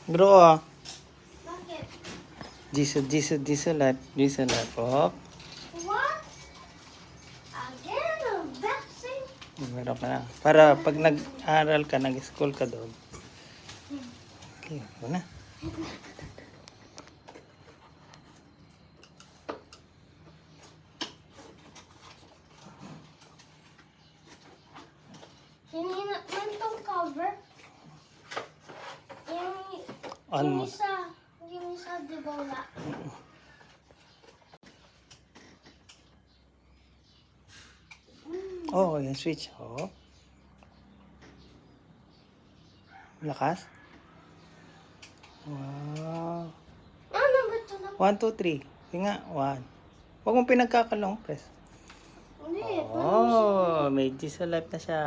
Bro, oh. Bakit? Jesus life. Oh. What? Again, a vaccine? Meron ka na. Para pag nag-aral ka, nag-school ka doon. Okay, ako na. Hindi na man tong cover. On mo. Yung isa, di ba wala? Oh, yung switch. Oh. Lakas. Wow. Ano ba ito na? 1, 2, 3. Sige nga, 1. Huwag mong pinagkakalong, press. Hindi, Oh, may Jesus life na siya.